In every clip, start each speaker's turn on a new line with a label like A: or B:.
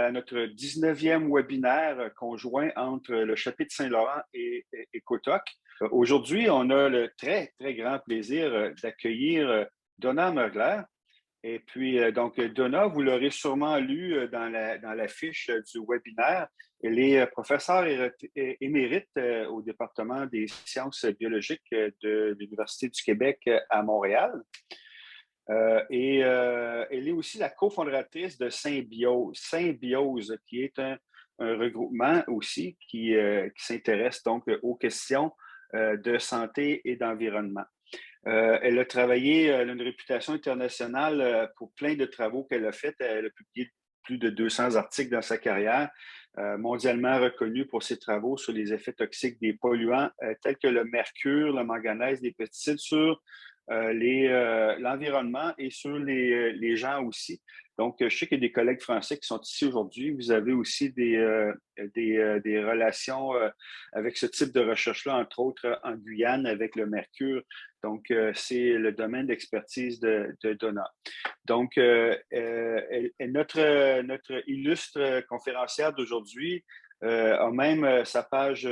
A: à notre 19e webinaire conjoint entre le chapitre Saint-Laurent et Côte-Oc. Aujourd'hui, on a le très, très grand plaisir d'accueillir Donna Mergler. Et puis, donc, Donna, vous l'aurez sûrement lu dans la fiche du webinaire. Elle est professeure émérite au département des sciences biologiques de l'Université du Québec à Montréal. Elle est aussi la cofondatrice de Symbiose. Symbiose, qui est un regroupement aussi qui s'intéresse donc aux questions de santé et d'environnement. Elle a travaillé, elle a une réputation internationale pour plein de travaux qu'elle a faits. Elle a publié plus de 200 articles dans sa carrière, mondialement reconnue pour ses travaux sur les effets toxiques des polluants tels que le mercure, le manganèse, les pesticides sur l'environnement et sur les gens aussi. Donc, je sais qu'il y a des collègues français qui sont ici aujourd'hui. Vous avez aussi des relations avec ce type de recherche-là, entre autres en Guyane avec le mercure. Donc, c'est le domaine d'expertise de Donna. Donc, notre illustre conférencière d'aujourd'hui a même sa page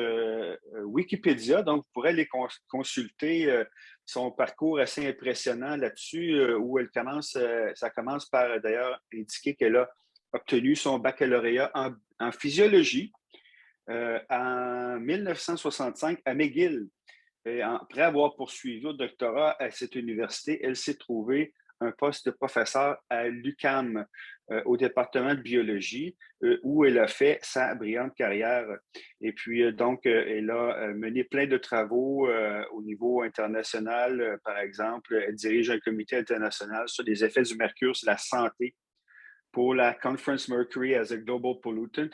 A: Wikipédia. Donc, vous pourrez aller consulter son parcours assez impressionnant là-dessus, où ça commence par d'ailleurs indiquer qu'elle a obtenu son baccalauréat en physiologie en 1965 à McGill. Et après avoir poursuivi au doctorat à cette université, elle s'est trouvée un poste de professeur à l'UQAM, au département de biologie, où elle a fait sa brillante carrière. Et puis, donc, elle a mené plein de travaux au niveau international. Par exemple, elle dirige un comité international sur les effets du mercure sur la santé pour la Conference Mercury as a Global Pollutant.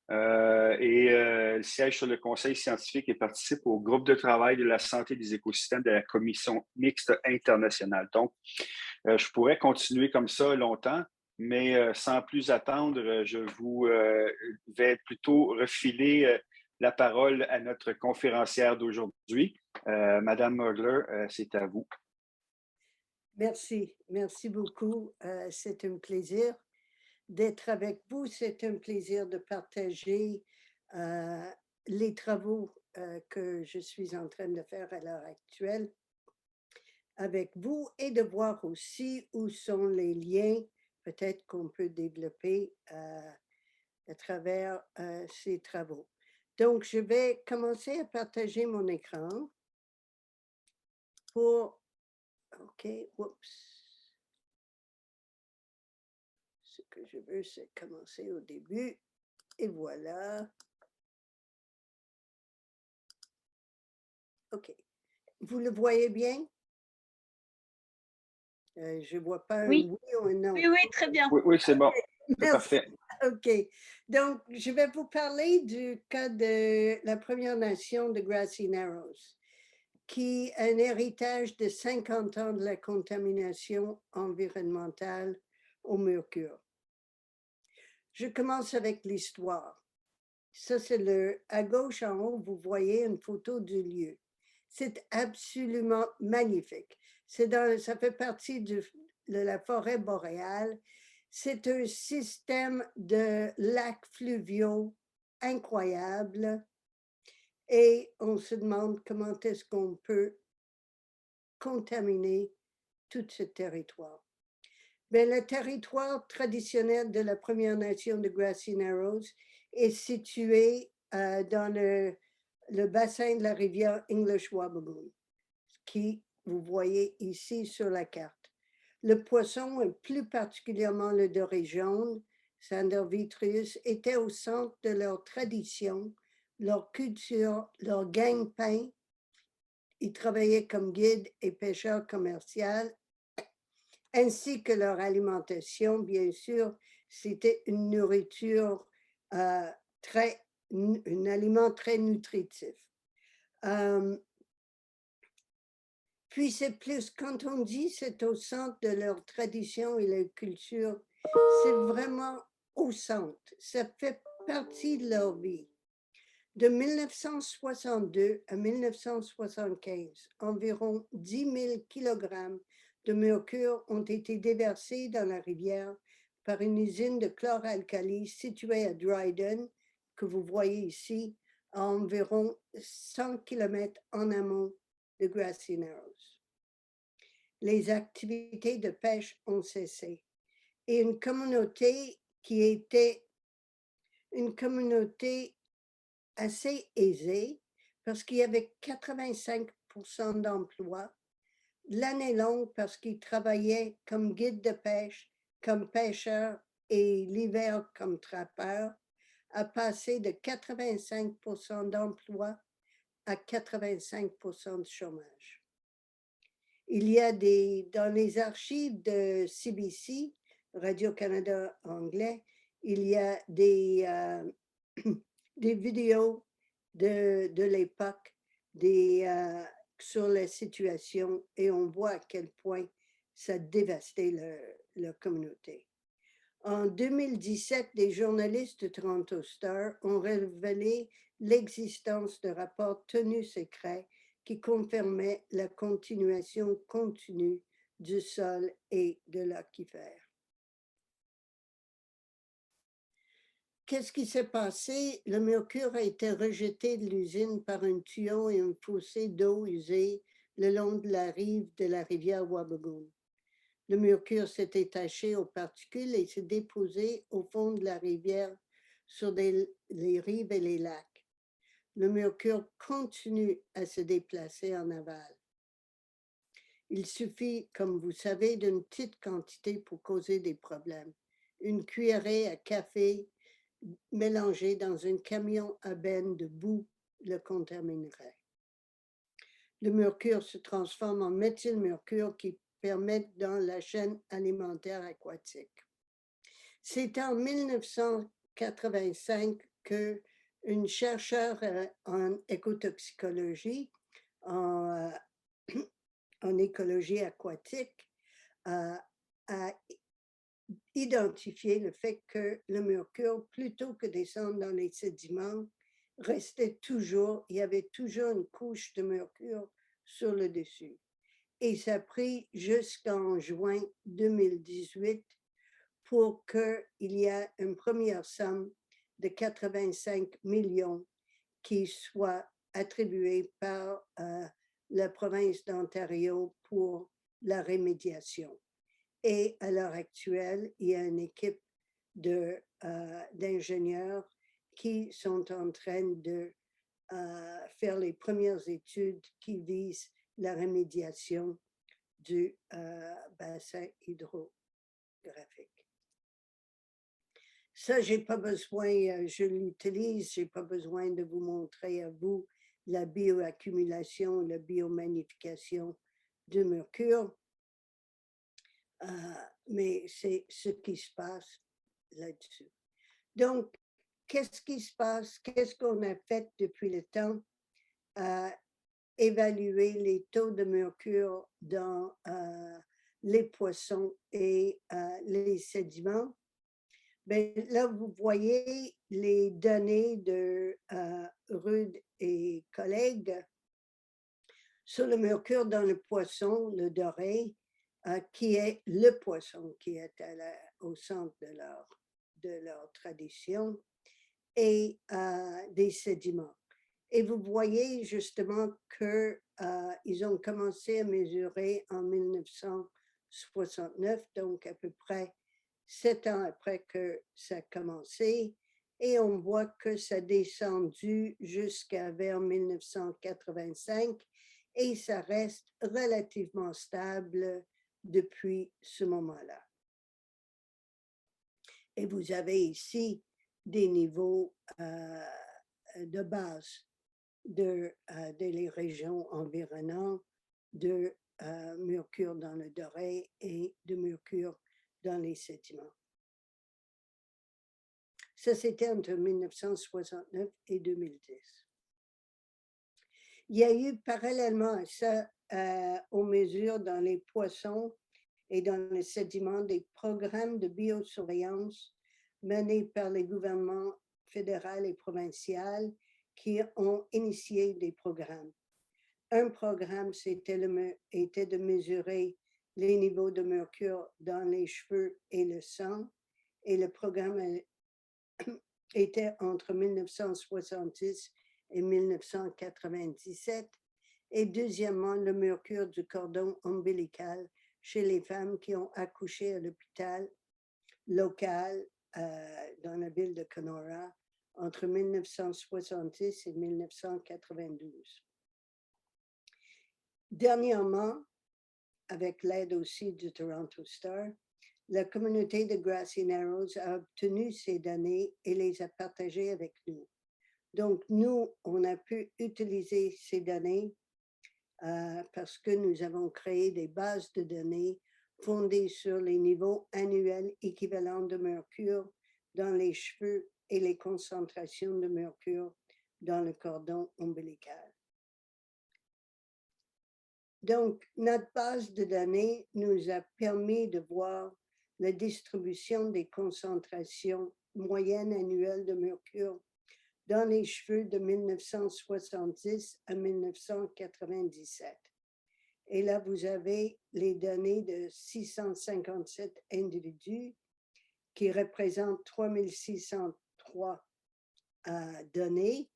A: Elle siège sur le conseil scientifique et participe au groupe de travail de la santé des écosystèmes de la Commission mixte internationale. Donc, je pourrais continuer comme ça longtemps, mais sans plus attendre, je vous vais plutôt refiler la parole à notre conférencière d'aujourd'hui. Madame Mergler, c'est à vous.
B: Merci, merci beaucoup. C'est un plaisir d'être avec vous. C'est un plaisir de partager les travaux que je suis en train de faire à l'heure actuelle avec vous et de voir aussi où sont les liens peut-être qu'on peut développer à travers ces travaux. Donc, je vais commencer à partager mon écran pour... OK, oups. Ce que je veux, c'est commencer au début. Et voilà. OK. Vous le voyez bien? Je ne vois pas un
C: Oui.
B: oui ou un non.
C: Oui, oui, très bien.
A: Oui, oui, c'est bon. C'est
B: Merci.
A: parfait.
B: OK. Donc, je vais vous parler du cas de la Première Nation de Grassy Narrows, qui est un héritage de 50 ans de la contamination environnementale au mercure. Je commence avec l'histoire. Ça, c'est à gauche en haut, vous voyez une photo du lieu. C'est absolument magnifique. Ça fait partie de la forêt boréale. C'est un système de lacs fluviaux incroyable. Et on se demande comment est-ce qu'on peut contaminer tout ce territoire. Mais le territoire traditionnel de la Première Nation de Grassy Narrows est situé dans le bassin de la rivière English Wabigoon, qui vous voyez ici sur la carte. Le poisson, et plus particulièrement le doré jaune, Sandervitrius, était au centre de leur tradition, leur culture, leur gagne-pain. Ils travaillaient comme guides et pêcheurs commerciaux, ainsi que leur alimentation, bien sûr, c'était une nourriture un aliment très nutritif. Puis c'est plus, quand on dit c'est au centre de leur tradition et leur culture, c'est vraiment au centre, ça fait partie de leur vie. De 1962 à 1975, environ 10 000 kilogrammes de mercure ont été déversés dans la rivière par une usine de chloralkali située à Dryden, que vous voyez ici, à environ 100 km en amont de Grassy Narrows. Les activités de pêche ont cessé et une communauté qui était une communauté assez aisée parce qu'il y avait 85% d'emplois, l'année longue parce qu'ils travaillaient comme guides de pêche, comme pêcheurs et l'hiver comme trappeurs, a passé de 85% d'emplois à 85% de chômage. Il y a dans les archives de CBC, Radio-Canada anglais, il y a des vidéos de l'époque sur la situation et on voit à quel point ça dévastait la communauté. En 2017, des journalistes de Toronto Star ont révélé l'existence de rapports tenus secrets qui confirmaient la continuation continue du sol et de l'aquifère. Qu'est-ce qui s'est passé? Le mercure a été rejeté de l'usine par un tuyau et un fossé d'eau usée le long de la rive de la rivière Wabigoon. Le mercure s'est détaché aux particules et s'est déposé au fond de la rivière sur les rives et les lacs. Le mercure continue à se déplacer en aval. Il suffit, comme vous savez, d'une petite quantité pour causer des problèmes. Une cuillerée à café mélangée dans un camion à benne de boue le contaminerait. Le mercure se transforme en méthylmercure qui permettent dans la chaîne alimentaire aquatique. C'est en 1985 qu'une chercheure en écotoxicologie, en écologie aquatique, a identifié le fait que le mercure, plutôt que descendre dans les sédiments, restait toujours, il y avait toujours une couche de mercure sur le dessus. Et ça a pris jusqu'en juin 2018 pour qu'il y ait une première somme de 85 millions qui soit attribuée par la province d'Ontario pour la remédiation. Et à l'heure actuelle, il y a une équipe d'ingénieurs qui sont en train de faire les premières études qui visent la remédiation du bassin hydrographique. Ça, j'ai pas besoin, je l'utilise, j'ai pas besoin de vous montrer à vous la bioaccumulation, la biomagnification du mercure, mais c'est ce qui se passe là-dessus. Donc, qu'est-ce qui se passe? Qu'est-ce qu'on a fait depuis le temps? Évaluer les taux de mercure dans les poissons et les sédiments. Bien, là, vous voyez les données de Rudd et collègues sur le mercure dans le poisson, le doré, qui est le poisson qui est au centre de leur tradition, et des sédiments. Et vous voyez justement qu'ils ont commencé à mesurer en 1969, donc à peu près 7 ans après que ça a commencé, et on voit que ça a descendu jusqu'à vers 1985, et ça reste relativement stable depuis ce moment-là. Et vous avez ici des niveaux de base les régions environnantes de mercure dans le doré et de mercure dans les sédiments. Ça, c'était entre 1969 et 2010. Il y a eu parallèlement à ça, aux mesures dans les poissons et dans les sédiments, des programmes de biosurveillance menés par les gouvernements fédéral et provincial qui ont initié des programmes. Un programme était de mesurer les niveaux de mercure dans les cheveux et le sang, et le programme était entre 1970 et 1997. Et deuxièmement, le mercure du cordon ombilical chez les femmes qui ont accouché à l'hôpital local dans la ville de Kenora entre 1970 et 1992. Dernièrement, avec l'aide aussi du Toronto Star, la communauté de Grassy Narrows a obtenu ces données et les a partagées avec nous. Donc, nous, on a pu utiliser ces données parce que nous avons créé des bases de données fondées sur les niveaux annuels équivalents de mercure dans les cheveux et les concentrations de mercure dans le cordon ombilical. Donc, notre base de données nous a permis de voir la distribution des concentrations moyennes annuelles de mercure dans les cheveux de 1970 à 1997. Et là, vous avez les données de 657 individus qui représentent 3603 données.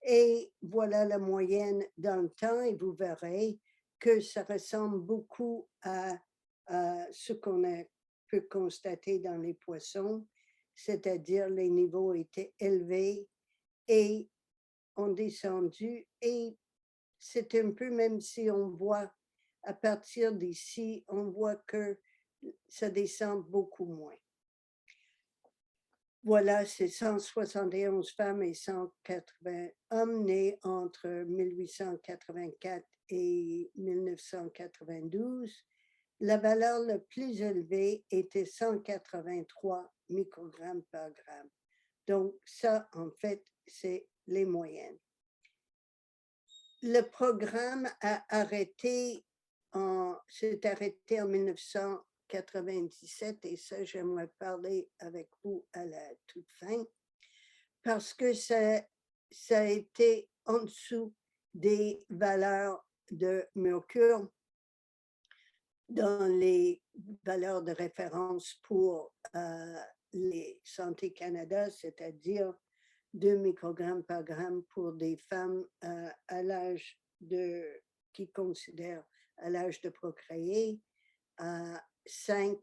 B: Et voilà la moyenne dans le temps et vous verrez que ça ressemble beaucoup à ce qu'on a pu constater dans les poissons, c'est-à-dire les niveaux étaient élevés et ont descendu et c'est un peu, même si on voit à partir d'ici, on voit que ça descend beaucoup moins. Voilà, c'est 171 femmes et 180 hommes nés entre 1884 et 1992. La valeur la plus élevée était 183 microgrammes par gramme. Donc ça, en fait, c'est les moyennes. Le programme s'est arrêté en 1997 et ça, j'aimerais parler avec vous à la toute fin parce que ça a été en dessous des valeurs de mercure dans les valeurs de référence pour les Santé Canada, c'est-à-dire 2 microgrammes par gramme pour des femmes à l'âge qui considèrent à l'âge de procréer, 5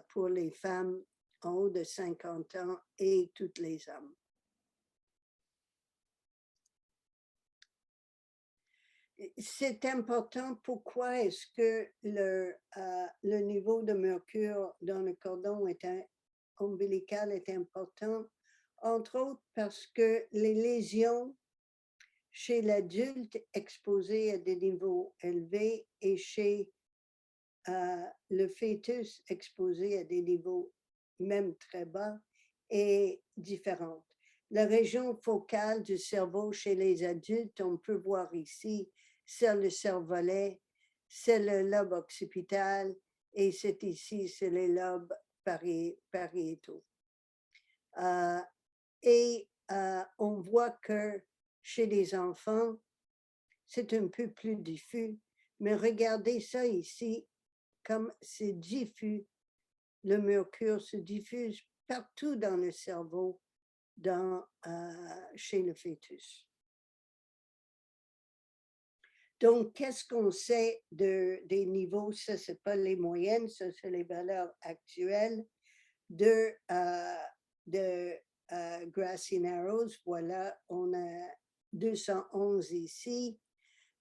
B: pour les femmes en haut de 50 ans et tous les hommes. C'est important. Pourquoi est-ce que le niveau de mercure dans le cordon ombilical est important? Entre autres parce que les lésions chez l'adulte exposé à des niveaux élevés et chez le fœtus exposé à des niveaux même très bas est différente. La région focale du cerveau chez les adultes, on peut voir ici, c'est le cervelet, c'est le lobe occipital et c'est ici, c'est les lobes pariétaux. Et on voit que chez les enfants, c'est un peu plus diffus, mais regardez ça ici, comme c'est diffus, le mercure se diffuse partout dans le cerveau, chez le fœtus. Donc, qu'est-ce qu'on sait des niveaux? Ça, ce n'est pas les moyennes, ça, c'est les valeurs actuelles de Grassy Narrows. Voilà, on a 211 ici.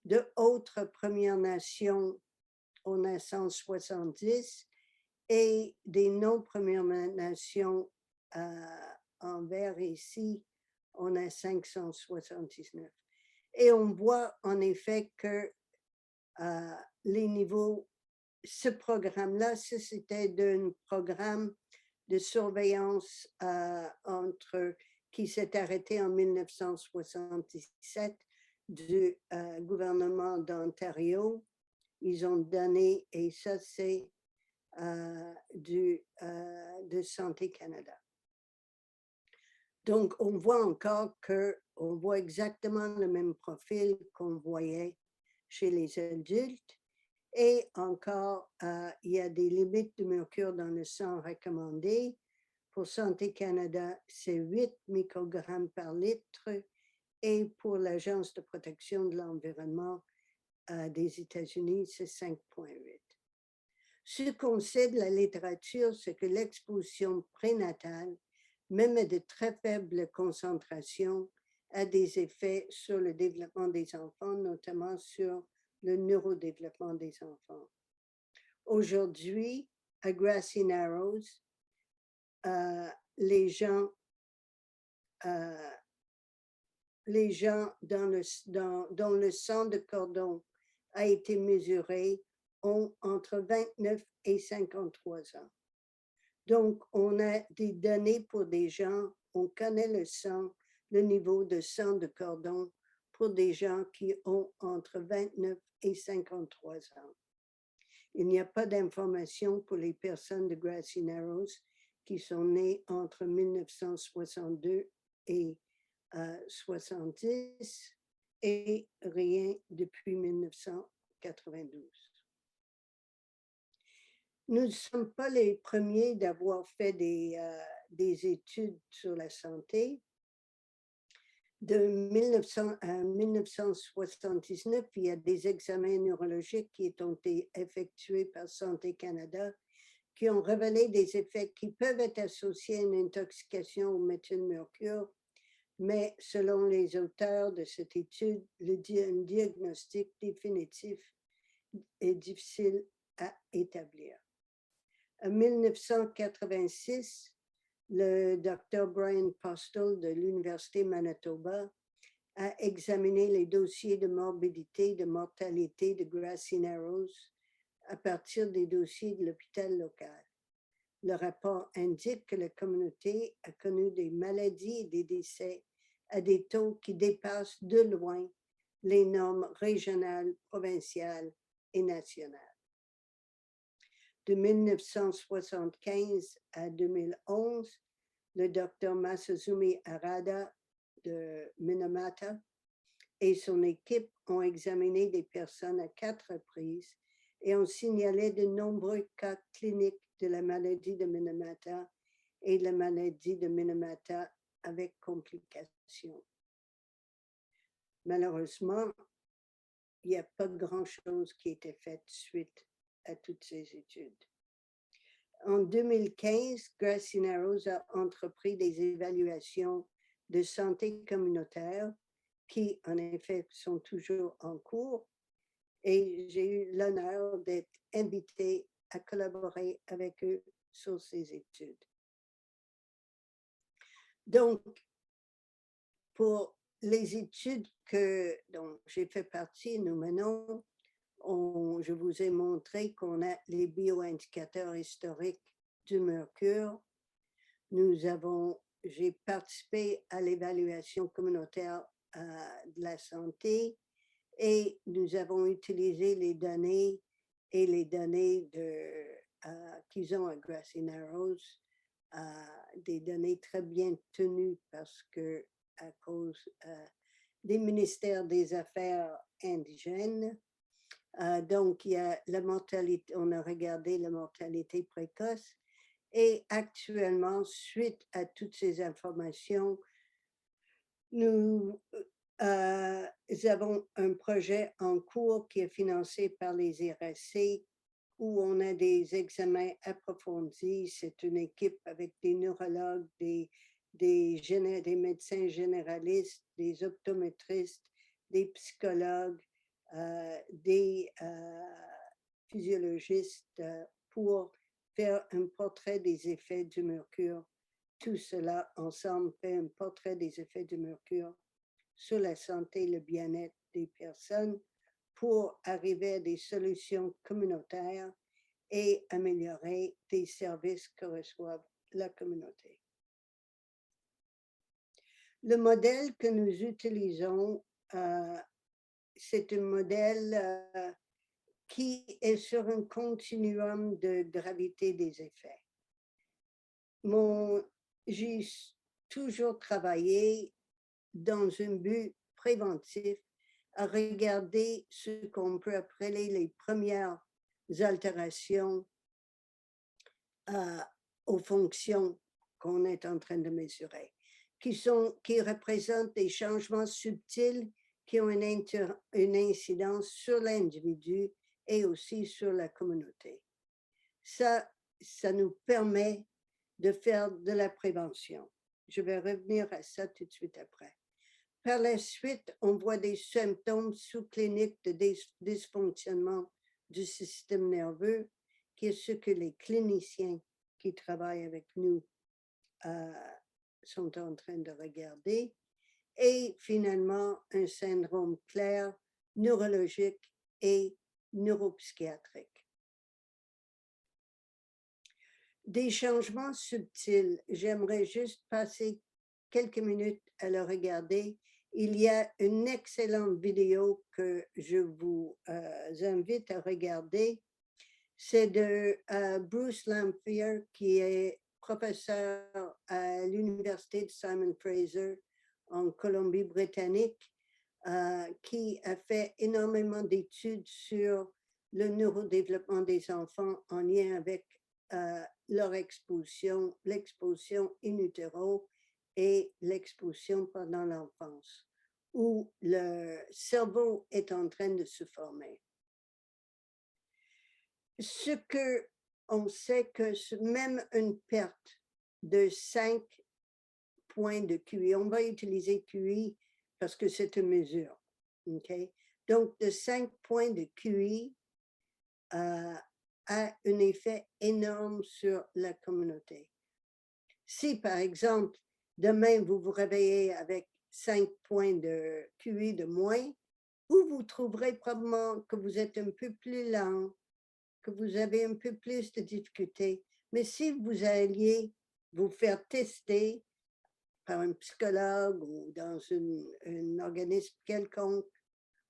B: De autres Premières Nations, on a 170. Et des non-Premières Nations en vert ici, on a 579. Et on voit en effet que les niveaux, ce programme-là, c'était d'un programme de surveillance qui s'est arrêté en 1977 du gouvernement d'Ontario. Ils ont donné, et ça c'est de Santé Canada. Donc, on voit encore on voit exactement le même profil qu'on voyait chez les adultes. Et encore, il y a des limites de mercure dans le sang recommandées. Pour Santé Canada, c'est 8 microgrammes par litre et pour l'Agence de protection de l'environnement des États-Unis, c'est 5,8. Ce qu'on sait de la littérature, c'est que l'exposition prénatale, même à de très faibles concentrations, a des effets sur le développement des enfants, notamment sur le neurodéveloppement des enfants. Aujourd'hui, à Grassy Narrows, les gens dont le sang de cordon a été mesuré ont entre 29 et 53 ans. Donc, on a des données pour des gens, on connaît le niveau de sang de cordon pour des gens qui ont entre 29 et 53 ans. Il n'y a pas d'information pour les personnes de Grassy Narrows qui sont nées entre 1962 et 70 et rien depuis 1992. Nous ne sommes pas les premiers d'avoir fait des études sur la santé. De 1900 à 1979, il y a des examens neurologiques qui ont été effectués par Santé Canada qui ont révélé des effets qui peuvent être associés à une intoxication au méthylmercure, mais selon les auteurs de cette étude, un diagnostic définitif est difficile à établir. En 1986, le Dr. Brian Postel de l'Université Manitoba a examiné les dossiers de morbidité, de mortalité de Grassy Narrows à partir des dossiers de l'hôpital local. Le rapport indique que la communauté a connu des maladies et des décès à des taux qui dépassent de loin les normes régionales, provinciales et nationales. De 1975 à 2011, le Dr. Masazumi Arada de Minamata et son équipe ont examiné des personnes à 4 reprises et ont signalé de nombreux cas cliniques de la maladie de Minamata et de la maladie de Minamata avec complications. Malheureusement, il n'y a pas grand-chose qui a été fait suite à toutes ces études. En 2015, Grassy Narrows a entrepris des évaluations de santé communautaire qui, en effet, sont toujours en cours et j'ai eu l'honneur d'être invitée à collaborer avec eux sur ces études. Donc, pour les études dont j'ai fait partie, nous menons, je vous ai montré qu'on a les bioindicateurs historiques du mercure. J'ai participé à l'évaluation communautaire de la santé et nous avons utilisé les données et les données qu'ils ont à Grassy Narrows, des données très bien tenues parce que à cause des ministères des Affaires indigènes. Donc, il y a la mortalité, on a regardé la mortalité précoce et actuellement, suite à toutes ces informations, nous avons un projet en cours qui est financé par les IRSC où on a des examens approfondis. C'est une équipe avec des neurologues, des médecins généralistes, des optométristes, des psychologues, des physiologistes pour faire un portrait des effets du mercure. Tout cela ensemble fait un portrait des effets du mercure sur la santé et le bien-être des personnes pour arriver à des solutions communautaires et améliorer des services que reçoivent la communauté. Le modèle que nous utilisons, c'est un modèle qui est sur un continuum de gravité des effets. J'ai toujours travaillé dans un but préventif à regarder ce qu'on peut appeler les premières altérations aux fonctions qu'on est en train de mesurer, qui représentent des changements subtils qui ont une incidence sur l'individu et aussi sur la communauté. Ça nous permet de faire de la prévention. Je vais revenir à ça tout de suite après. Par la suite, on voit des symptômes sous-cliniques de dysfonctionnement du système nerveux, qui est ce que les cliniciens qui travaillent avec nous sont en train de regarder. Et finalement, un syndrome clair, neurologique et neuropsychiatrique. Des changements subtils, j'aimerais juste passer quelques minutes à le regarder. Il y a une excellente vidéo que je vous invite à regarder. C'est de Bruce Lanphier, qui est professeur à l'Université de Simon Fraser en Colombie-Britannique, qui a fait énormément d'études sur le neurodéveloppement des enfants en lien avec leur l'exposition in utero et l'exposition pendant l'enfance, où le cerveau est en train de se former. Ce que on sait que même une perte de 5 points de QI, on va utiliser QI parce que c'est une mesure, ok? Donc, de 5 points de QI a un effet énorme sur la communauté. Si, par exemple, demain, vous vous réveillez avec 5 points de QI de moins, vous trouverez probablement que vous êtes un peu plus lent, que vous avez un peu plus de difficultés. Mais si vous alliez vous faire tester par un psychologue ou dans un organisme quelconque,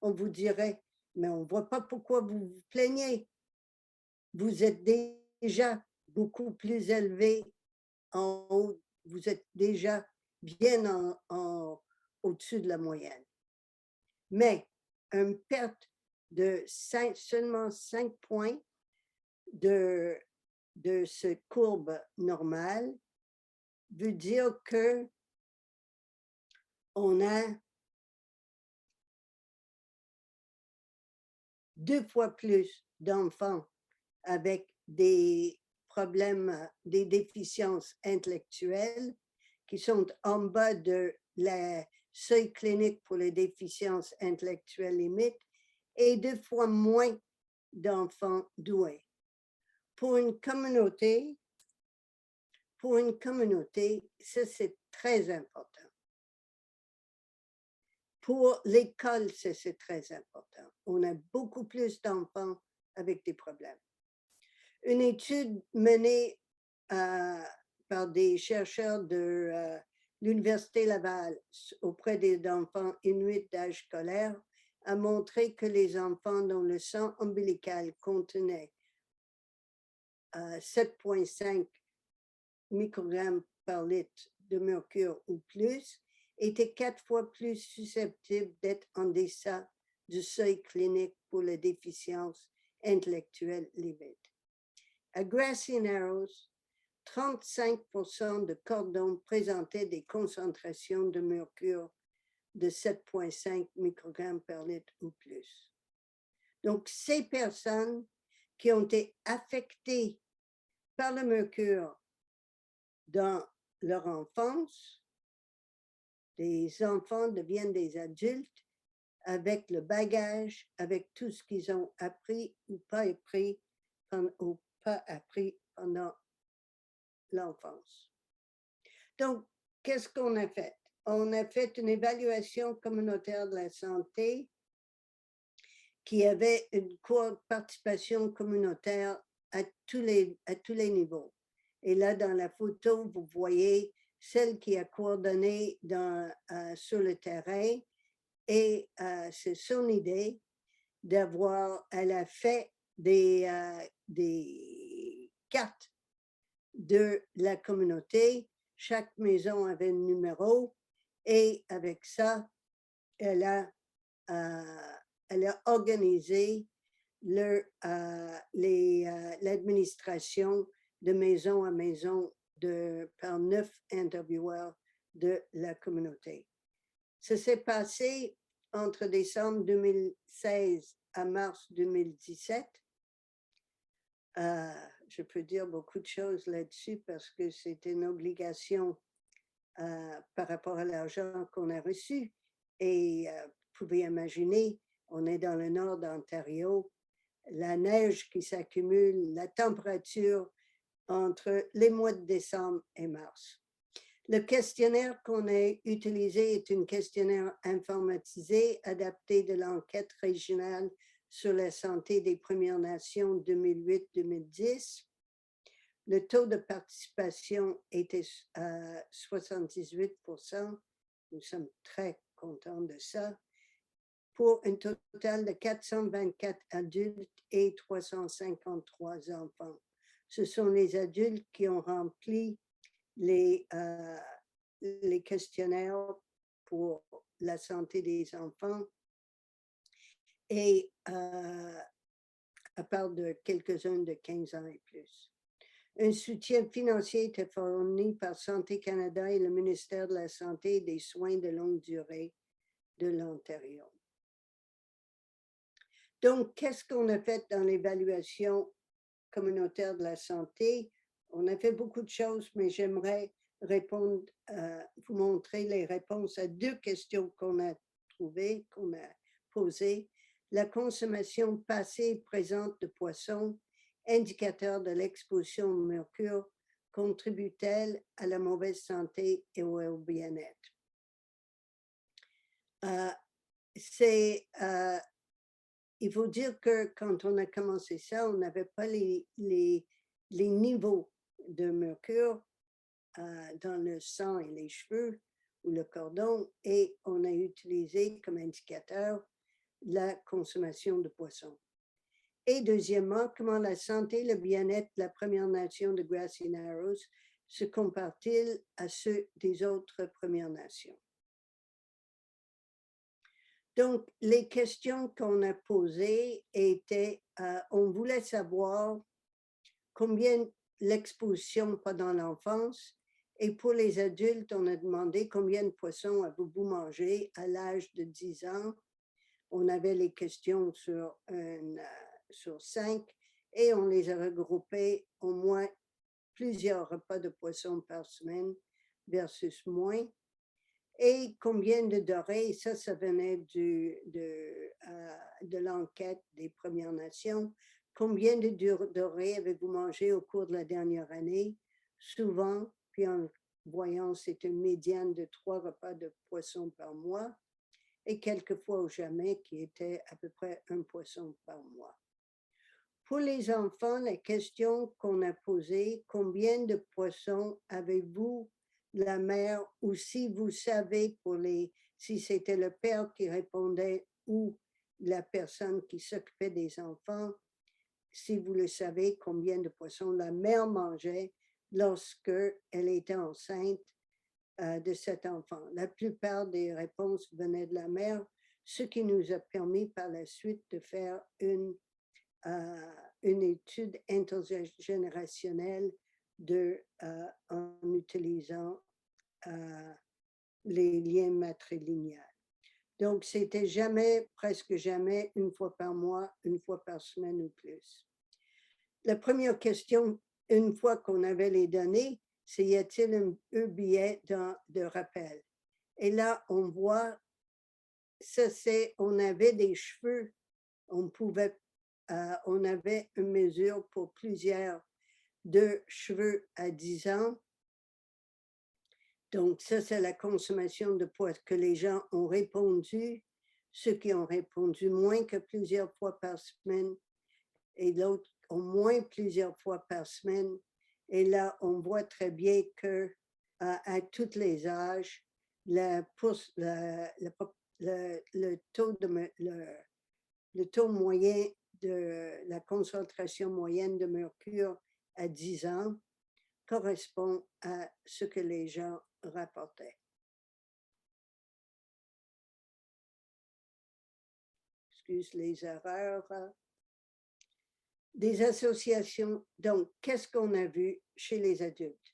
B: on vous dirait, mais on ne voit pas pourquoi vous vous plaignez. Vous êtes déjà beaucoup plus élevé en haut, vous êtes déjà bien au-dessus de la moyenne. Mais une perte de seulement 5 points de cette courbe normale veut dire que on a 2 fois plus d'enfants avec des problèmes, des déficiences intellectuelles qui sont en bas de la seuil clinique pour les déficiences intellectuelles limites et 2 fois moins d'enfants doués. Pour une communauté, ça c'est très important. Pour l'école, c'est très important. On a beaucoup plus d'enfants avec des problèmes. Une étude menée par des chercheurs de l'Université Laval auprès des enfants inuits d'âge scolaire a montré que les enfants dont le sang ombilical contenait 7,5 microgrammes par litre de mercure ou plus étaient 4 fois plus susceptibles d'être en deçà du seuil clinique pour les déficiences intellectuelles limite. À Grassy Narrows, 35% de cordons présentaient des concentrations de mercure de 7,5 microgrammes par litre ou plus. Donc, ces personnes qui ont été affectées par le mercure dans leur enfance, des enfants deviennent des adultes avec le bagage, avec tout ce qu'ils ont appris ou pas appris pendant l'enfance. Donc, qu'est-ce qu'on a fait? On a fait une évaluation communautaire de la santé qui avait une participation communautaire à tous les niveaux. Et là, dans la photo, vous voyez celle qui a coordonné sur le terrain et c'est son idée elle a fait des cartes de la communauté. Chaque maison avait un numéro et avec ça, elle a organisé l'administration de maison à maison par 9 intervieweurs de la communauté. Ça s'est passé entre décembre 2016 à mars 2017. Je peux dire beaucoup de choses là-dessus parce que c'était une obligation par rapport à l'argent qu'on a reçu. Et vous pouvez imaginer, on est dans le nord d'Ontario, la neige qui s'accumule, la température entre les mois de décembre et mars. Le questionnaire qu'on a utilisé est un questionnaire informatisé adapté de l'enquête régionale sur la santé des Premières Nations 2008-2010. Le taux de participation était à 78%. Nous sommes très contents de ça. Pour un total de 424 adultes et 353 enfants. Ce sont les adultes qui ont rempli les questionnaires pour la santé des enfants et à part de quelques-uns de 15 ans et plus. Un soutien financier était fourni par Santé Canada et le ministère de la Santé et des Soins de longue durée de l'Ontario. Donc, qu'est-ce qu'on a fait dans l'évaluation communautaire de la santé? On a fait beaucoup de choses, mais j'aimerais répondre, vous montrer les réponses à deux questions qu'on a trouvées, qu'on a posées. La consommation passée et présente de poissons, indicateur de l'exposition au mercure, contribue-t-elle à la mauvaise santé et au bien-être? Il faut dire que quand on a commencé ça, on n'avait pas les niveaux de mercure dans le sang et les cheveux ou le cordon, et on a utilisé comme indicateur la consommation de poissons. Et deuxièmement, comment la santé et le bien-être de la Première Nation de Grassy Narrows se comparent-ils à ceux des autres Premières Nations? Donc, les questions qu'on a posées étaient, on voulait savoir combien l'exposition pendant l'enfance, et pour les adultes, on a demandé combien de poissons avez-vous mangé à l'âge de 10 ans. On avait les questions sur 5 et on les a regroupées au moins plusieurs repas de poissons par semaine versus moins. Et combien de dorées, ça venait de l'enquête des Premières Nations. Combien de dorées avez-vous mangé au cours de la dernière année? Souvent, puis en voyant, c'est une médiane de 3 repas de poisson par mois, et quelquefois ou jamais, qui était à peu près 1 poisson par mois. Pour les enfants, la question qu'on a posée, combien de poissons avez-vous la mère, ou si vous savez si c'était le père qui répondait ou la personne qui s'occupait des enfants, si vous le savez, combien de poissons la mère mangeait lorsque elle était enceinte de cet enfant. La plupart des réponses venaient de la mère, ce qui nous a permis par la suite de faire une étude intergénérationnelle en utilisant les liens matrilinéaires. Donc, c'était presque jamais, une fois par mois, une fois par semaine ou plus. La première question, une fois qu'on avait les données, c'est y a-t-il un billet de rappel? Et là, on voit, on avait des cheveux, on avait une mesure pour plusieurs de cheveux à 10 ans. Donc, ça, c'est la consommation de poids que les gens ont répondu. Ceux qui ont répondu moins que plusieurs fois par semaine et d'autres au moins plusieurs fois par semaine. Et là, on voit très bien que à tous les âges, le taux moyen de la concentration moyenne de mercure à 10 ans correspond à ce que les gens rapportaient. Excuse les erreurs. Des associations. Donc, qu'est-ce qu'on a vu chez les adultes?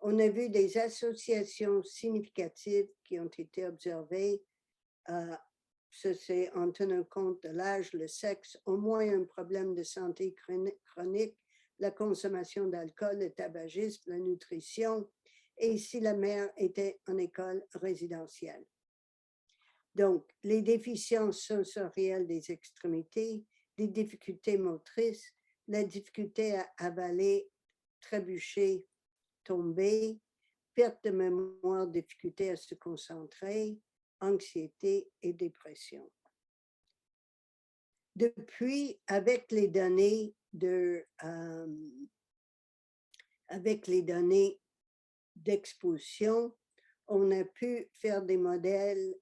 B: On a vu des associations significatives qui ont été observées. Ça, c'est en tenant compte de l'âge, le sexe, au moins un problème de santé chronique, la consommation d'alcool, le tabagisme, la nutrition, et si la mère était en école résidentielle. Donc, les déficiences sensorielles des extrémités, des difficultés motrices, la difficulté à avaler, trébucher, tomber, perte de mémoire, difficulté à se concentrer, anxiété et dépression. Depuis, avec les données d'exposition, on a pu faire des modèles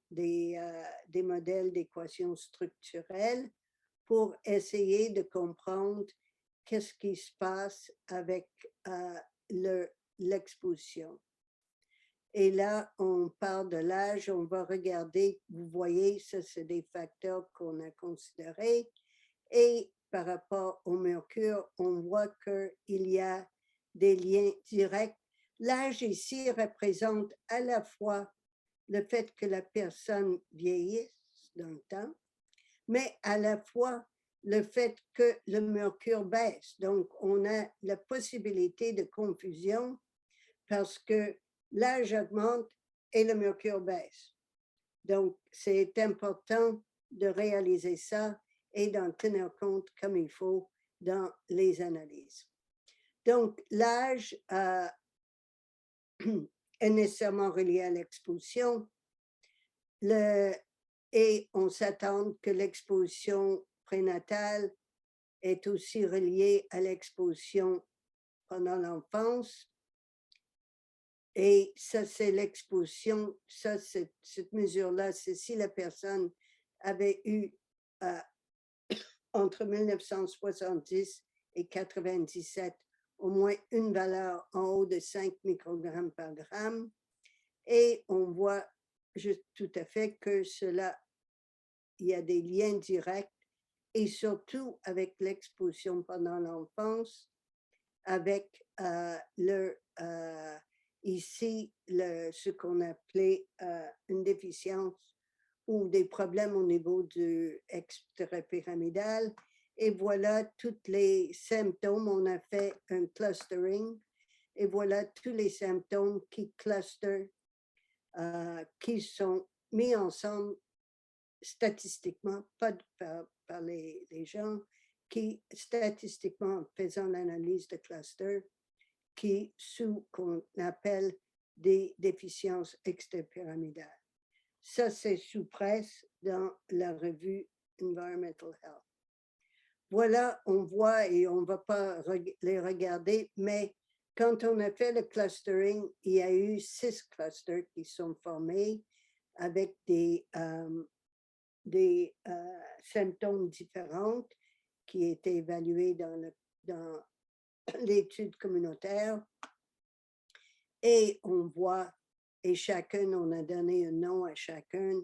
B: d'équations structurelles pour essayer de comprendre qu'est-ce qui se passe avec l'exposition. Et là, on parle de l'âge, on va regarder, vous voyez, ça c'est des facteurs qu'on a considérés. Et par rapport au mercure, on voit qu'il y a des liens directs. L'âge ici représente à la fois le fait que la personne vieillisse dans le temps, mais à la fois le fait que le mercure baisse. Donc, on a la possibilité de confusion parce que l'âge augmente et le mercure baisse. Donc, c'est important de réaliser ça et d'en tenir compte comme il faut dans les analyses. Donc, l'âge est nécessairement relié à l'exposition et on s'attend que l'exposition prénatale est aussi reliée à l'exposition pendant l'enfance. Et ça, c'est l'exposition, ça, cette mesure-là, c'est si la personne avait eu entre 1970 et 97 au moins une valeur en haut de 5 microgrammes par gramme. Et on voit tout à fait que cela, il y a des liens directs et surtout avec l'exposition pendant l'enfance, avec ici ce qu'on appelait une déficience ou des problèmes au niveau du extra-pyramidal. Et voilà tous les symptômes. On a fait un clustering et voilà tous les symptômes qui clusterent, qui sont mis ensemble statistiquement, pas par les gens, qui statistiquement, en faisant l'analyse de cluster, qui qu'on appelle des déficiences extrapyramidales. Ça, c'est sous presse dans la revue Environmental Health. Voilà, on voit, et on ne va pas les regarder, mais quand on a fait le clustering, il y a eu 6 clusters qui sont formés avec des symptômes différents qui étaient évalués dans l'étude communautaire. Et on voit, et chacun, on a donné un nom à chacun,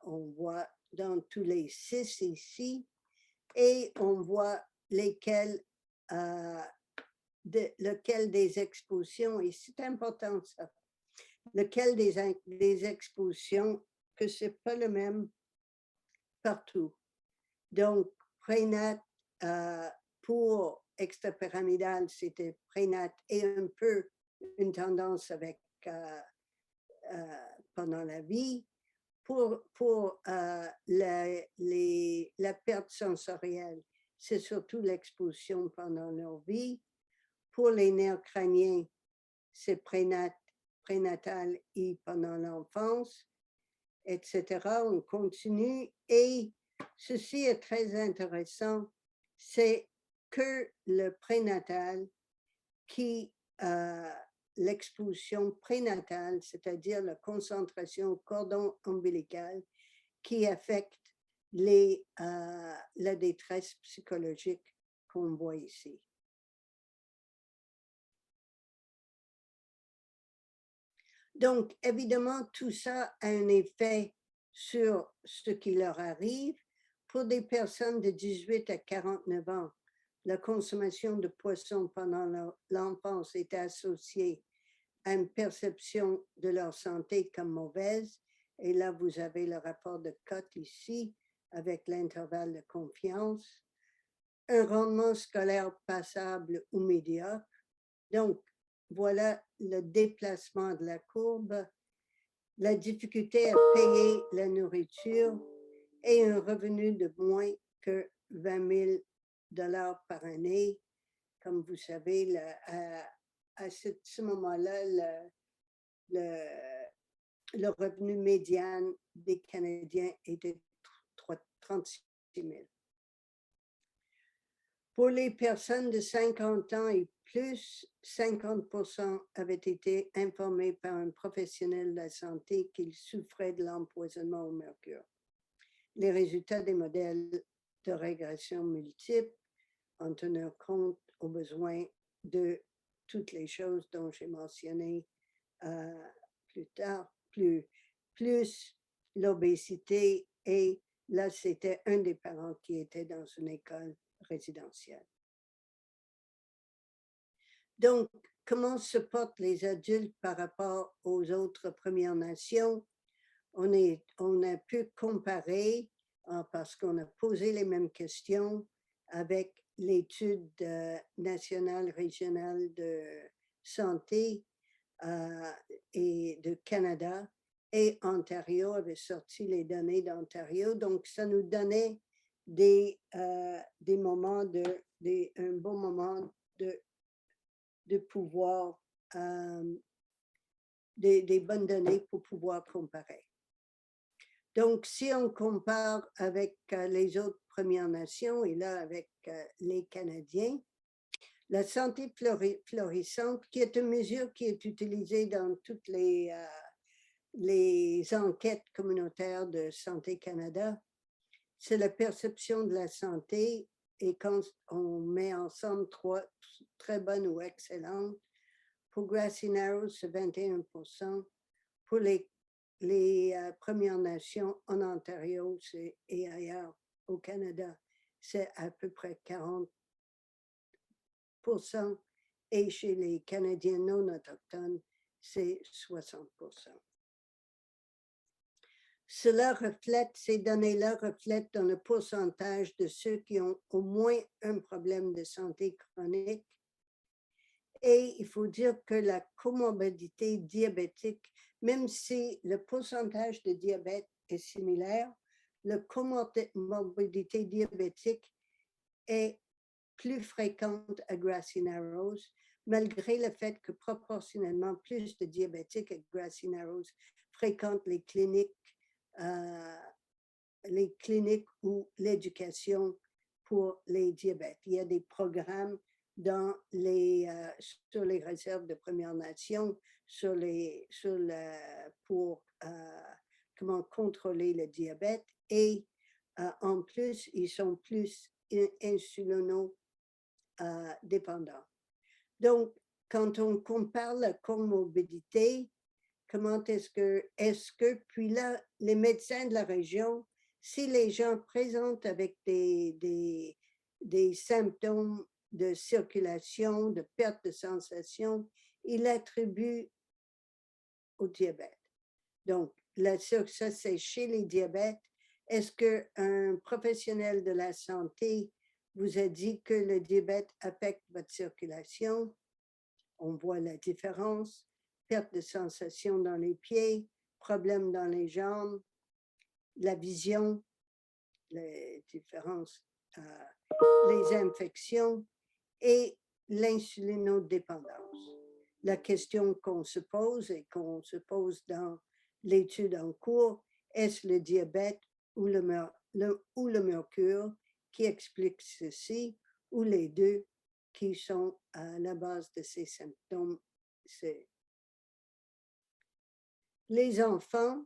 B: on voit dans tous les 6 ici, et on voit lequel des expositions, et c'est important ça, lequel des expositions, que ce n'est pas le même partout. Donc, prénat pour extrapyramidal, c'était prénat et un peu une tendance avec pendant la vie. Pour la perte sensorielle, c'est surtout l'exposition pendant leur vie. Pour les nerfs crâniens, c'est prénatal et pendant l'enfance, etc. On continue et ceci est très intéressant, c'est que le prénatal qui l'exposition prénatale, c'est-à-dire la concentration au cordon ombilical qui affecte la détresse psychologique qu'on voit ici. Donc, évidemment, tout ça a un effet sur ce qui leur arrive. Pour des personnes de 18 à 49 ans, la consommation de poissons pendant l'enfance est associée à une perception de leur santé comme mauvaise. Et là, vous avez le rapport de Cotte ici avec l'intervalle de confiance. Un rendement scolaire passable ou médiocre. Donc, voilà le déplacement de la courbe, la difficulté à payer la nourriture et un revenu de moins que 20 000 $ par année. Comme vous savez, à ce moment-là, le revenu médian des Canadiens était 36 000. Pour les personnes de 50 ans et plus, 50% avaient été informés par un professionnel de la santé qu'ils souffraient de l'empoisonnement au mercure. Les résultats des modèles de régression multiples en tenant compte aux besoins de toutes les choses dont j'ai mentionné plus tard, plus l'obésité, et là, c'était un des parents qui était dans une école résidentielle. Donc, comment se portent les adultes par rapport aux autres Premières Nations? On a pu comparer, parce qu'on a posé les mêmes questions avec l'étude nationale régionale de santé et de Canada, et Ontario avait sorti les données d'Ontario. Donc, ça nous donnait des moments un bon moment de pouvoir, des bonnes données pour pouvoir comparer. Donc, si on compare avec les autres Premières Nations et là avec les Canadiens, la santé florissante, qui est une mesure qui est utilisée dans toutes les enquêtes communautaires de Santé Canada, c'est la perception de la santé, et quand on met ensemble trois très bonnes ou excellentes, pour Grassy Narrows, c'est 21%, pour les Premières Nations en Ontario et ailleurs au Canada, c'est à peu près 40%, et chez les Canadiens non autochtones, c'est 60%. Ces données-là reflètent dans le pourcentage de ceux qui ont au moins un problème de santé chronique. Et il faut dire que la comorbidité diabétique, même si le pourcentage de diabète est similaire, la comorbidité diabétique est plus fréquente à Grassy Narrows, malgré le fait que proportionnellement plus de diabétiques à Grassy Narrows fréquentent les cliniques ou l'éducation pour les diabètes. Il y a des programmes sur les réserves de Premières Nations, pour comment contrôler le diabète, et en plus, ils sont plus insulino-dépendants. Donc, quand on compare la comorbidité, puis là, les médecins de la région, si les gens présentent avec des symptômes de circulation, de perte de sensation, ils attribuent au diabète. Donc, ça, c'est chez les diabètes. Est-ce qu'un professionnel de la santé vous a dit que le diabète affecte votre circulation? On voit la différence. Perte de sensation dans les pieds, problèmes dans les jambes, la vision, les différences, les infections et l'insulinodépendance. La question qu'on se pose et qu'on se pose dans l'étude en cours, est-ce le diabète ou le mercure qui explique ceci, ou les deux qui sont à la base de ces symptômes? Les enfants,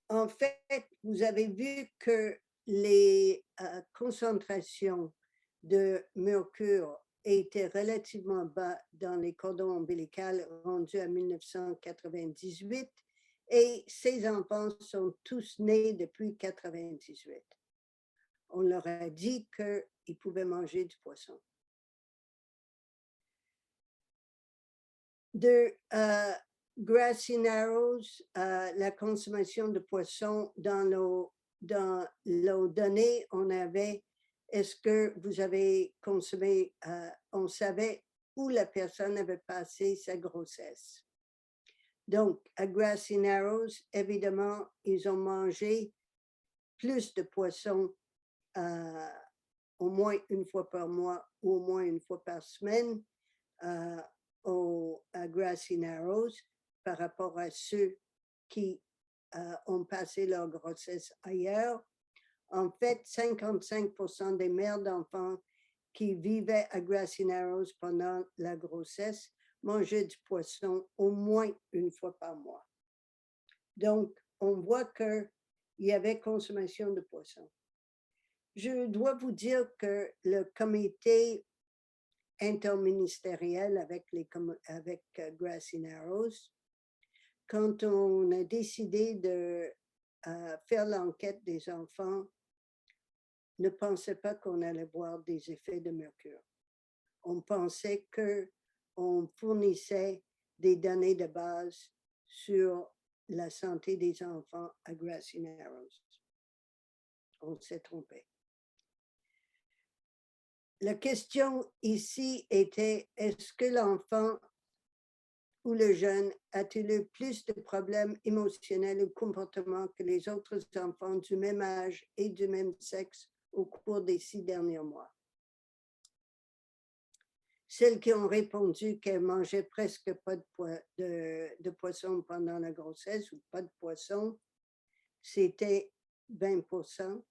B: en fait, vous avez vu que les concentrations de mercure étaient relativement bas dans les cordons ombilicaux rendus à 1998, et ces enfants sont tous nés depuis 1998. On leur a dit qu'ils pouvaient manger du poisson. de Grassy Narrows, la consommation de poissons dans l'eau donnée, on avait, est-ce que vous avez consommé, on savait où la personne avait passé sa grossesse. Donc, à Grassy Narrows, évidemment, ils ont mangé plus de poissons au moins une fois par mois ou au moins une fois par semaine à Grassy Narrows par rapport à ceux qui ont passé leur grossesse ailleurs. En fait, 55% des mères d'enfants qui vivaient à Grassy Narrows pendant la grossesse mangeaient du poisson au moins une fois par mois. Donc, on voit qu'il y avait consommation de poisson. Je dois vous dire que le comité interministériel avec Grassy Narrows, quand on a décidé de faire l'enquête des enfants, ne pensait pas qu'on allait voir des effets de mercure. On pensait qu'on fournissait des données de base sur la santé des enfants à Grassy Narrows. On s'est trompé. La question ici était, est-ce que l'enfant ou le jeune a-t-il eu plus de problèmes émotionnels ou comportements que les autres enfants du même âge et du même sexe au cours des 6 derniers mois? Celles qui ont répondu qu'elles mangeaient presque pas de poisson pendant la grossesse ou pas de poisson, c'était 20%.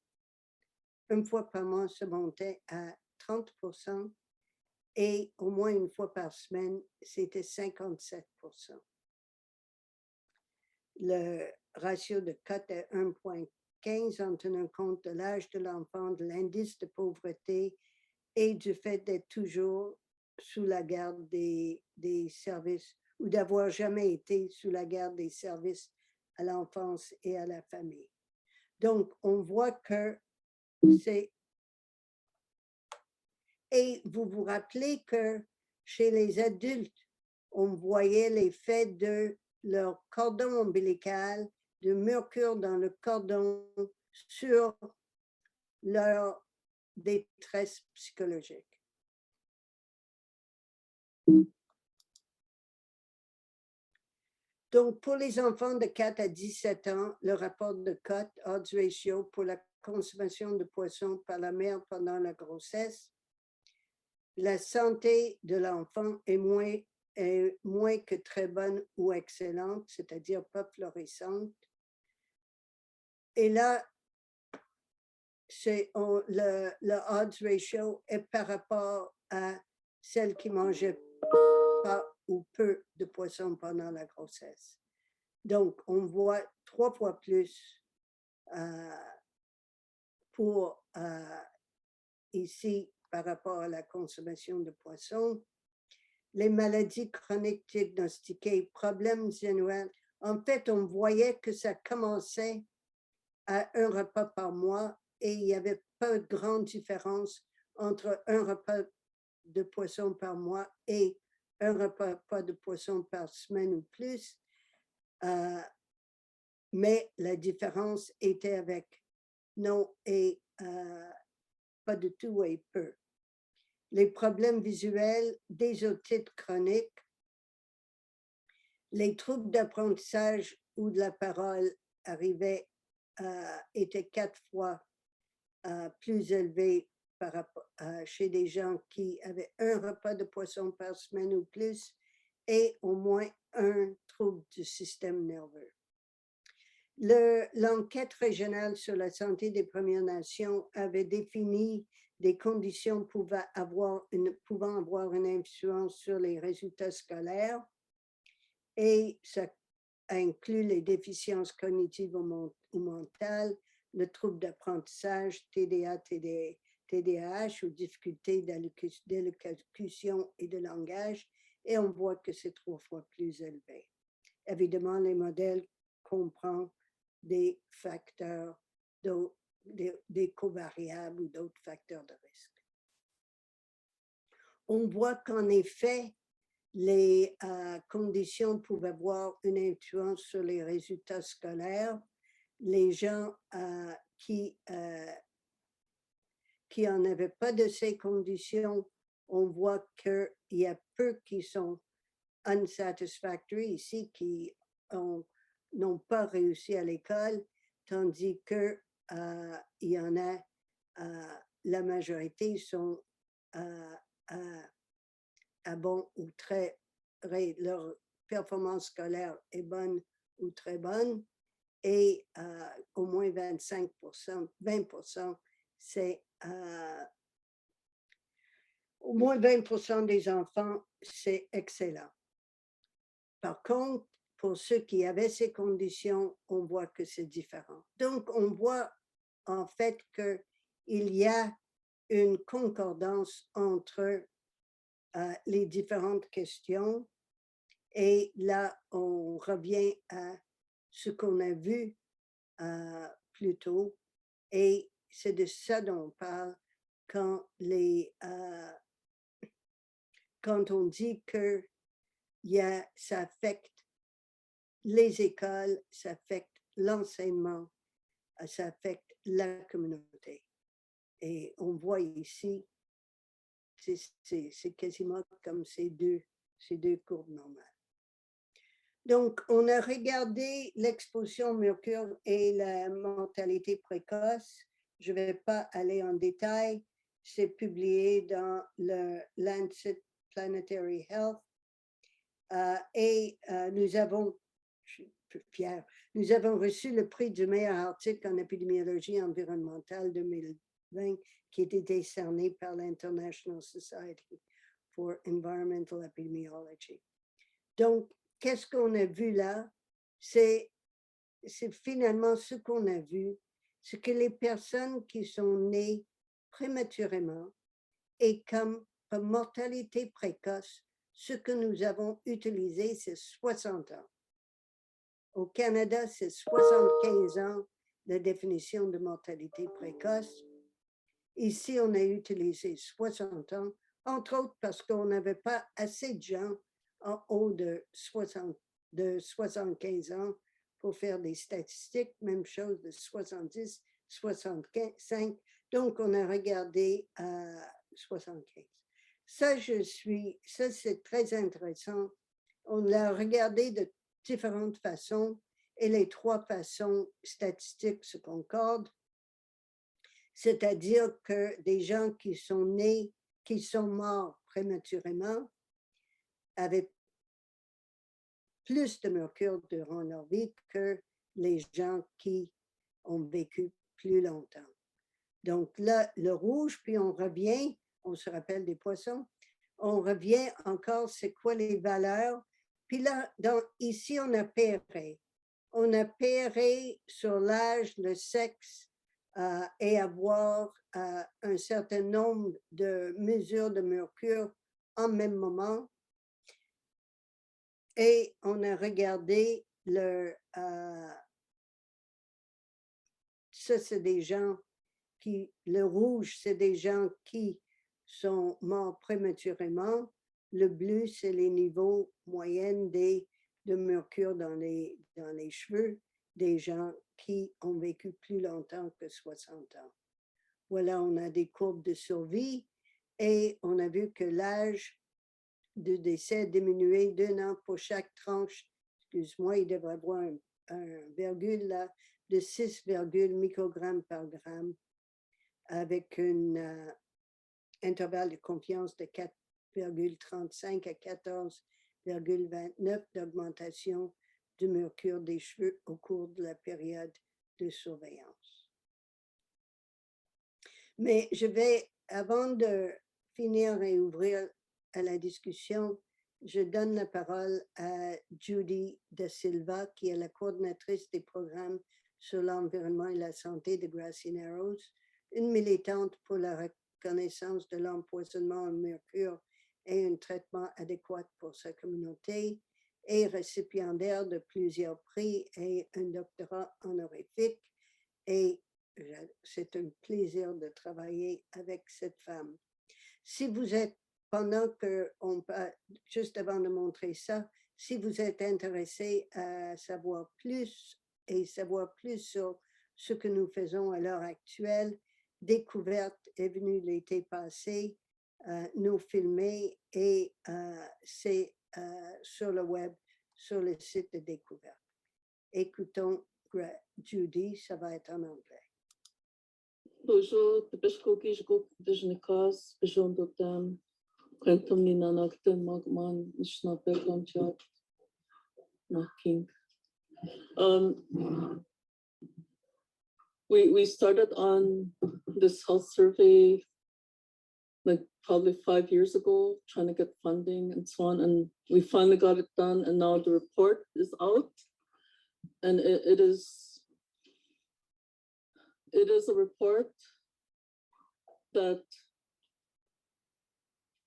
B: Une fois par mois, ça montait à 30%. Et au moins une fois par semaine, c'était 57%. Le ratio de cote est 1,15 en tenant compte de l'âge de l'enfant, de l'indice de pauvreté et du fait d'être toujours sous la garde des services ou d'avoir jamais été sous la garde des services à l'enfance et à la famille. Donc, on voit que c'est... Et vous vous rappelez que chez les adultes, on voyait l'effet de leur cordon ombilical, de mercure dans le cordon sur leur détresse psychologique. Donc, pour les enfants de 4 à 17 ans, le rapport de cote, odds ratio, pour la consommation de poissons par la mère pendant la grossesse, la santé de l'enfant est moins que très bonne ou excellente, c'est-à-dire pas florissante. Et là, le odds ratio est par rapport à celles qui mangeaient pas ou peu de poisson pendant la grossesse. Donc, on voit 3 fois plus pour ici par rapport à la consommation de poisson. Les maladies chroniques diagnostiquées, problèmes généraux. En fait, on voyait que ça commençait à un repas par mois et il n'y avait pas de grande différence entre un repas de poisson par mois et un repas pas de poisson par semaine ou plus. Mais la différence était avec non et pas du tout et peu. Les problèmes visuels, des otites chroniques, les troubles d'apprentissage ou de la parole étaient 4 fois plus élevés par rapport, chez des gens qui avaient un repas de poisson par semaine ou plus et au moins un trouble du système nerveux. L'enquête régionale sur la santé des Premières Nations avait défini des conditions pouvant avoir une influence sur les résultats scolaires et ça inclut les déficiences cognitives ou mentales, le trouble d'apprentissage, TDA, TDAH ou difficultés d'élocution et de langage, et on voit que c'est 3 fois plus élevé. Évidemment, les modèles comprennent des facteurs, des covariables ou d'autres facteurs de risque. On voit qu'en effet, les conditions pouvaient avoir une influence sur les résultats scolaires. Les gens qui n'en avaient pas de ces conditions, on voit qu'il y a peu qui sont unsatisfactory ici, qui n'ont pas réussi à l'école, tandis que il y en a, la majorité sont à bon ou très, leur performance scolaire est bonne ou très bonne, et au moins 25%, 20%, c'est au moins 20% des enfants, c'est excellent. Par contre, pour ceux qui avaient ces conditions, on voit que c'est différent. Donc, on voit en fait qu'il y a une concordance entre les différentes questions. Et là, on revient à ce qu'on a vu plus tôt. Et c'est de ça dont on parle quand, quand on dit que ça affecte les écoles, ça affecte l'enseignement, ça affecte la communauté. Et on voit ici, c'est quasiment comme ces deux courbes normales. Donc, on a regardé l'exposition au mercure et la mortalité précoce. Je ne vais pas aller en détail. C'est publié dans le Lancet Planetary Health. Et nous avons, je suis fière, nous avons reçu le prix du meilleur article en épidémiologie environnementale 2020 qui était décerné par l'International Society for Environmental Epidemiology. Donc, qu'est-ce qu'on a vu là? C'est finalement ce qu'on a vu, c'est que les personnes qui sont nées prématurément et comme mortalité précoce, ce que nous avons utilisé, c'est 60 ans. Au Canada, c'est 75 ans la définition de mortalité précoce. Ici, on a utilisé 60 ans, entre autres parce qu'on n'avait pas assez de gens en haut de 75 ans pour faire des statistiques, même chose de 70, 65. Donc, on a regardé à 75. Ça, c'est très intéressant. On l'a regardé de différentes façons et les trois façons statistiques se concordent. C'est-à-dire que des gens qui sont nés, qui sont morts prématurément, avaient plus de mercure durant leur vie que les gens qui ont vécu plus longtemps. Donc là, le rouge, puis on revient, on se rappelle des poissons, on revient encore, c'est quoi les valeurs. Puis là, ici, on a pairé. On a pairé sur l'âge, le sexe et avoir un certain nombre de mesures de mercure en même moment. Et on a regardé ça, c'est des gens qui, le rouge, c'est des gens qui sont morts prématurément. Le bleu, c'est les niveaux moyens de mercure dans les cheveux des gens qui ont vécu plus longtemps que 60 ans. Voilà, on a des courbes de survie et on a vu que l'âge de décès diminué d'1 an pour chaque tranche. Excuse-moi, il devrait avoir un virgule là, de 6, microgrammes par gramme avec un intervalle de confiance de 4,35 à 14,29 d'augmentation du mercure des cheveux au cours de la période de surveillance. Mais je vais, avant de finir et ouvrir à la discussion, je donne la parole à Judy Da Silva, qui est la coordinatrice des programmes sur l'environnement et la santé de Grassy Narrows, une militante pour la reconnaissance de l'empoisonnement au mercure et un traitement adéquat pour sa communauté, et récipiendaire de plusieurs prix et un doctorat honorifique. Et c'est un plaisir de travailler avec cette femme. Si vous êtes pendant que juste avant de montrer ça, si vous êtes intéressé à savoir plus sur ce que nous faisons à l'heure actuelle, Découverte est venue l'été passé, nous filmer et c'est sur le web, sur le site de Découverte. Écoutons Judy, ça va être en anglais.
C: Bonjour, Bishko Vishnikas, Bijondotam, Quantum Ninanakta Magman, Mishna Begam Chat, King. We started on this health survey like probably 5 years ago, trying to get funding and so on, and we finally got it done, and now the report is out, and it is a report that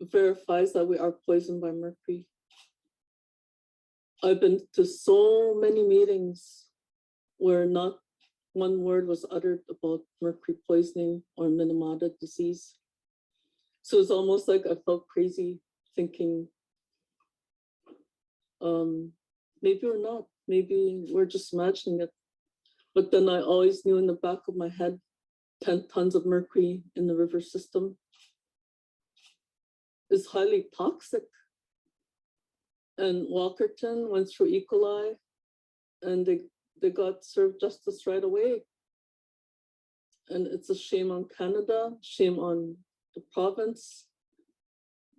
C: verifies that we are poisoned by mercury. I've been to so many meetings where not one word was uttered about mercury poisoning or Minamata disease. So it's almost like I felt crazy thinking, maybe we're not, maybe we're just imagining it. But then I always knew in the back of my head, 10 tons of mercury in the river system is highly toxic. And Walkerton went through E. coli and they got served justice right away. And it's a shame on Canada, shame on the province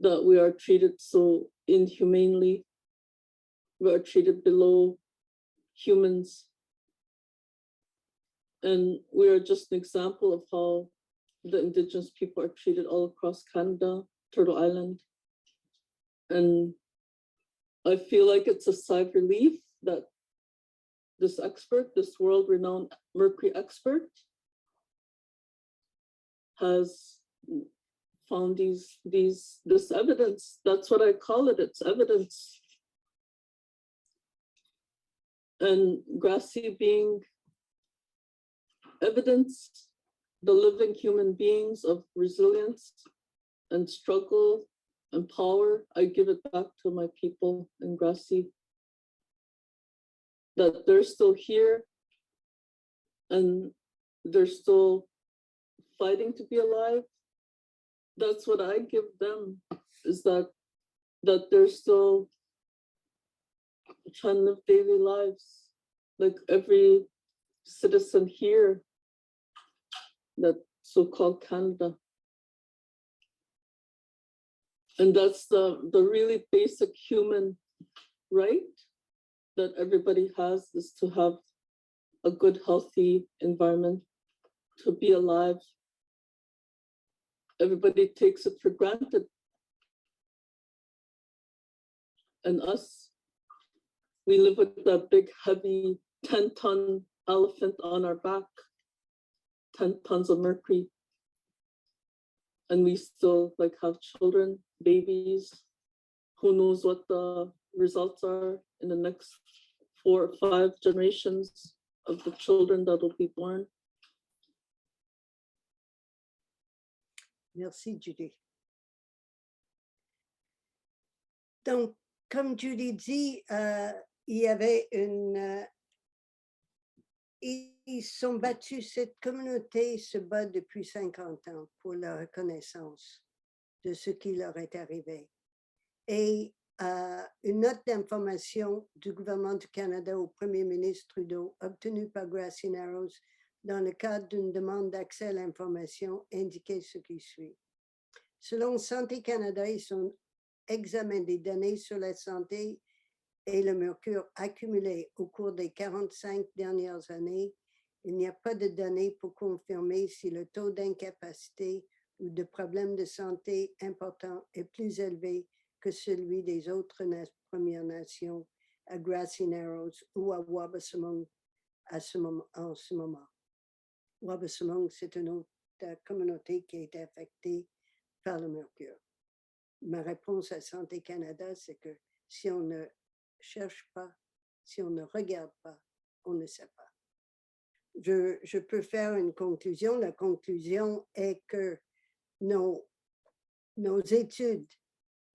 C: that we are treated so inhumanely. We are treated below humans. And we are just an example of how the Indigenous people are treated all across Canada, Turtle Island. And I feel like it's a sigh of relief that this expert, this world-renowned mercury expert, has found this evidence. That's what I call it, it's evidence. And Grassy being evidence, the living human beings of resilience and struggle and power, I give it back to my people in Grassy, that they're still here and they're still fighting to be alive. That's what I give them, is that they're still trying to live daily lives like every citizen here, that so-called Canada. And that's the really basic human right that everybody has, is to have a good, healthy environment, to be alive. Everybody takes it for granted. And us, we live with that big, heavy 10-ton elephant on our back, 10 tons of mercury. And we still like have children, babies. Who knows what the results are in the next 4 or 5 generations of the children that will be born.
B: Merci, Judy. Donc, comme Judy dit, il y avait ils sont battus, cette communauté se bat depuis 50 ans pour la reconnaissance de ce qui leur est arrivé. Et une note d'information du gouvernement du Canada au Premier ministre Trudeau, obtenue par Grassy Narrows dans le cadre d'une demande d'accès à l'information, indiquait ce qui suit. Selon Santé Canada, ils ont examiné des données sur la santé et le mercure accumulé au cours des 45 dernières années. Il n'y a pas de données pour confirmer si le taux d'incapacité ou de problèmes de santé importants est plus élevé que celui des autres Premières Nations à Grassy Narrows ou à Wabaseemoong en ce moment. Wabaseemoong, c'est une autre communauté qui a été affectée par le mercure. Ma réponse à Santé Canada, c'est que si on ne cherche pas, si on ne regarde pas, on ne sait pas. Je peux faire une conclusion. La conclusion est que nos études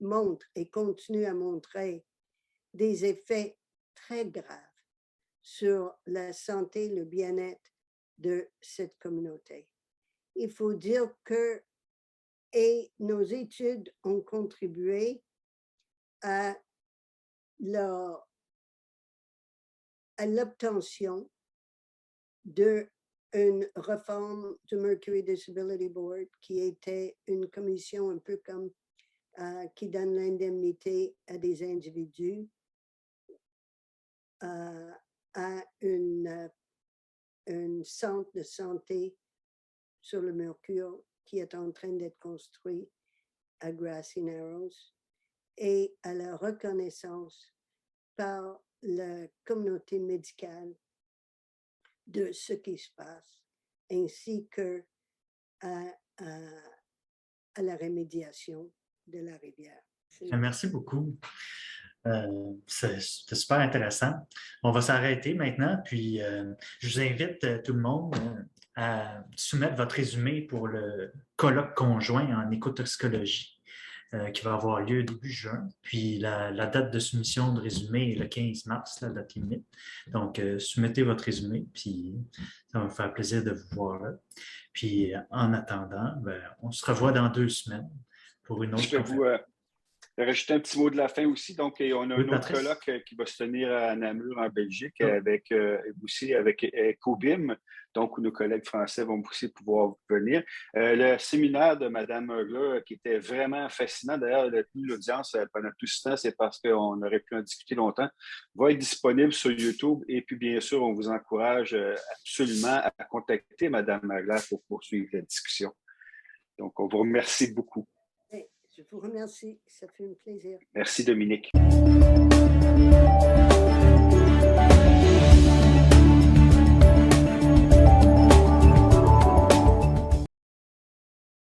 B: montre et continue à montrer des effets très graves sur la santé, le bien-être de cette communauté. Il faut dire que nos études ont contribué à l'obtention d'une réforme du Mercury Disability Board qui était une commission un peu comme qui donne l'indemnité à des individus à un centre de santé sur le Mercure qui est en train d'être construit à Grassy Narrows et à la reconnaissance par la communauté médicale de ce qui se passe, ainsi que à la remédiation de la rivière.
D: Merci beaucoup. C'était super intéressant. On va s'arrêter maintenant, puis je vous invite tout le monde à soumettre votre résumé pour le colloque conjoint en écotoxicologie qui va avoir lieu début juin. Puis la date de soumission de résumé est le 15 mars, la date limite. Donc, soumettez votre résumé, puis ça va me faire plaisir de vous voir là. Puis en attendant, on se revoit dans 2 semaines pour une autre conférence.
A: Rajouter un petit mot de la fin aussi. Donc, on a un autre
D: Patrice.
A: colloque qui va se tenir à Namur, en Belgique, avec COBIM, donc où nos collègues français vont aussi pouvoir venir. Le séminaire de Mme Hogler, qui était vraiment fascinant, d'ailleurs, elle a tenu l'audience pendant tout ce temps, c'est parce qu'on aurait pu en discuter longtemps, va être disponible sur YouTube. Et puis, bien sûr, on vous encourage absolument à contacter Mme Hogler pour poursuivre la discussion. Donc, on vous remercie beaucoup.
B: Je vous remercie, ça fait un plaisir.
A: Merci, Dominique.